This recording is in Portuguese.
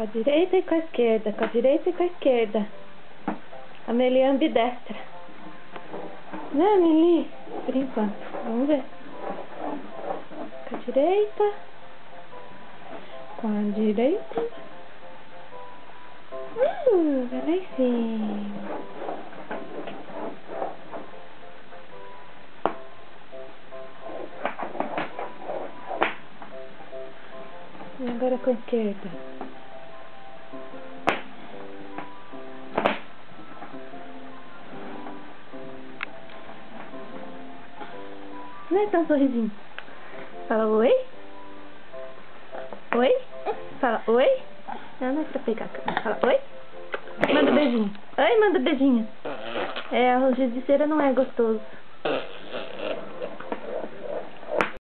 Com a direita e com a esquerda, com a direita e com a esquerda. A Amelie é ambidestra. Né, Amelie? Por enquanto. Vamos ver. Com a direita. Com a direita. Vai lá em cima. E agora com a esquerda. Não é tão sorrisinho. Fala oi. Oi. Fala oi. Não é pra pegar a câmera. Fala oi. Manda beijinho. Oi, manda beijinho. É, o giz de cera não é gostoso.